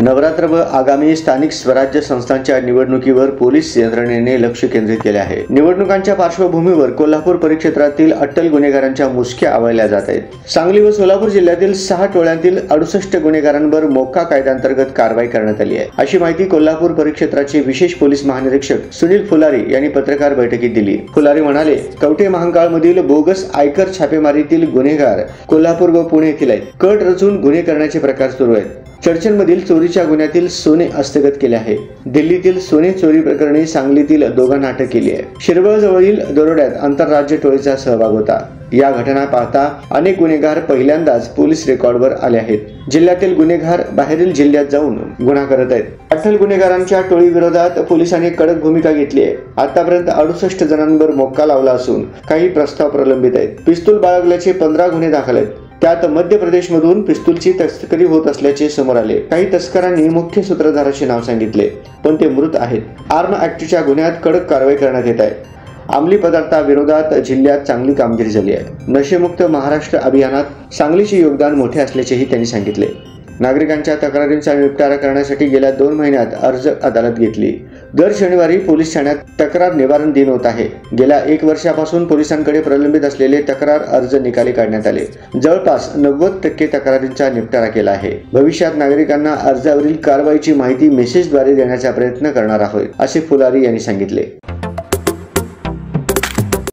नवरात्र व आगामी स्थानिक स्वराज्य संस्थांच्या निवडणुकीवर पोलीस यंत्रणेने लक्ष केंद्रित केले आहे। निवडणुकांच्या पार्श्वभूमीवर कोल्हापूर परिक्षेत्रातील अट्टल गुन्हेगारांच्या मुसक्या आवळल्या जात आहेत। सांगली व सोलापूर जिल्ह्यातील 6 टोळ्यांतील 68 गुन्हेगारांवर मोक्का कायद्याअंतर्गत कारवाई करण्यात आली आहे, अशी माहिती कोल्हापूर परिक्षेत्राचे विशेष पोलीस महानिरीक्षक सुनील फुलारी यांनी पत्रकार बैठकीत दिली। फुलारी म्हणाले, कवठे महांकाळमधील बोगस आयकर छापेमारीतील गुन्हेगार कोल्हापूर व पुणे येथील आहेत। कट रचून गुन्हे करण्याचे प्रकार सुरू आहेत। चर्चमधील चोरीच्या गुन्ह्यातील सोने हस्तगत केले आहे। दिल्लीतील सोने चोरी प्रकरणी सांगलीतील दोघांना अटक केली आहे। शिरवळजवळील दरोड्यात आंतरराज्य टोळीचा सहभाग होता। या घटना पाहता अनेक गुन्हेगार पहिल्यांदाच पोलीस रेकॉर्डवर आले आहेत। जिल्ह्यातील गुन्हेगार बाहेरील जिल्ह्यात जाऊन गुन्हा करत आहेत। अट्टल गुन्हेगारांच्या टोळी विरोधात पोलिसांनी कडक भूमिका घेतली आहे। आतापर्यंत 68 जणांवर मोक्का लावला असून काही प्रस्ताव प्रलंबित आहेत। पिस्तूल बाळगल्याचे 15 गुन्हे दाखल आहेत। त्यात मध्य प्रदेशमधून पिस्तूलची तस्करी होत असल्याचे समोर आले। काही तस्करांनी मुख्य सूत्रधाराचे नाव सांगितले, पण ते मृत आहेत। आर्म ऍक्टच्या गुन्ह्यात कडक कारवाई करण्यात येत आहे। अंमली पदार्थाविरोधात जिल्ह्यात चांगली कामगिरी झाली आहे। नशेमुक्त महाराष्ट्र अभियानात सांगलीचे योगदान मोठे असल्याचेही त्यांनी सांगितले। नागरिकांच्या तक्रारींचा निपटारा करण्यासाठी गेल्या 2 महिन्यात अर्ज अदालत घेतली। दर शनिवारी पोलीस ठाण्यात तक्रार निवारण दिन होत आहे। गेल्या 1 वर्षापासून पोलिसांकडे प्रलंबित असलेले तक्रार अर्ज निकाली काढण्यात आले। जवळपास 90% तक्रारींचा निपटारा केला आहे। भविष्यात नागरिकांना अर्जावरील कारवाईची माहिती मेसेजद्वारे देण्याचा प्रयत्न करणार आहोत, असे फुलारी यांनी सांगितले।